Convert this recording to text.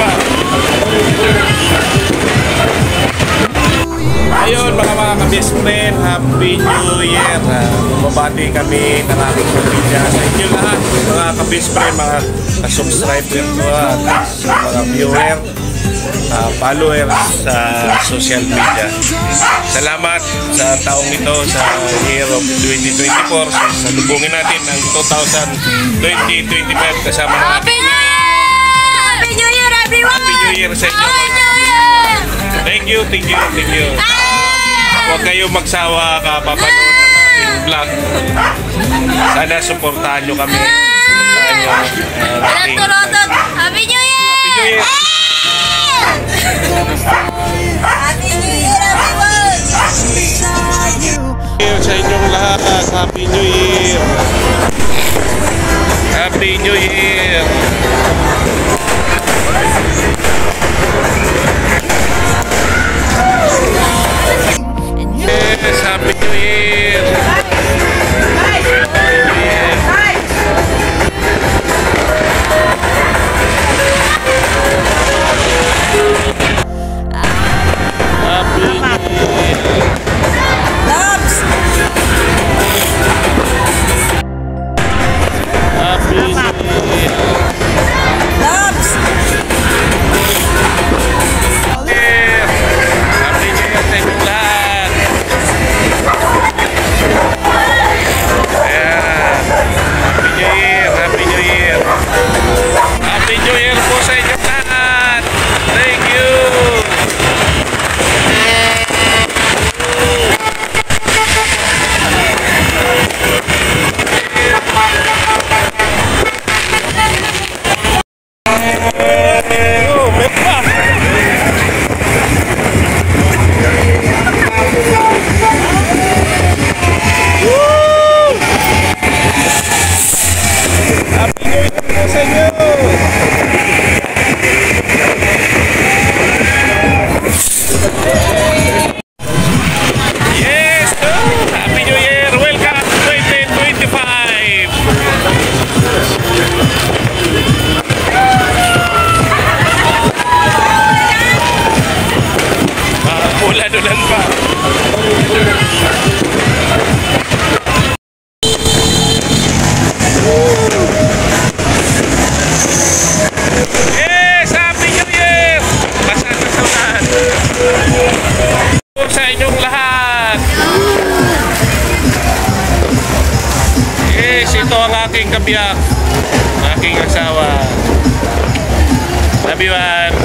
pa. Ayun mga ka-best friend, Happy New Year. Bumabati kami ng aking pamilya sa inyo lahat, mga ka-best friend, mga subscriber ko at mga viewer, followers sa social media. Salamat sa taong ito, sa year of 2024. Salubungin natin ang 2025 kasama ng Happy New Year! Happy New Year everyone! Happy New Year sa inyo. Happy New Year! Thank you. Huwag kayong magsawa kapapanood ng aking vlog. Sana supportahan nyo kami. Happy New Year! Happy New Year! Happy New Year everyone! Sa inyong lahat, Happy New Year! Happy New Year! Yes, Happy New Year! Sa inyong lahat. Yes, ito ang aking kabiyak, aking asawa. Love you, man.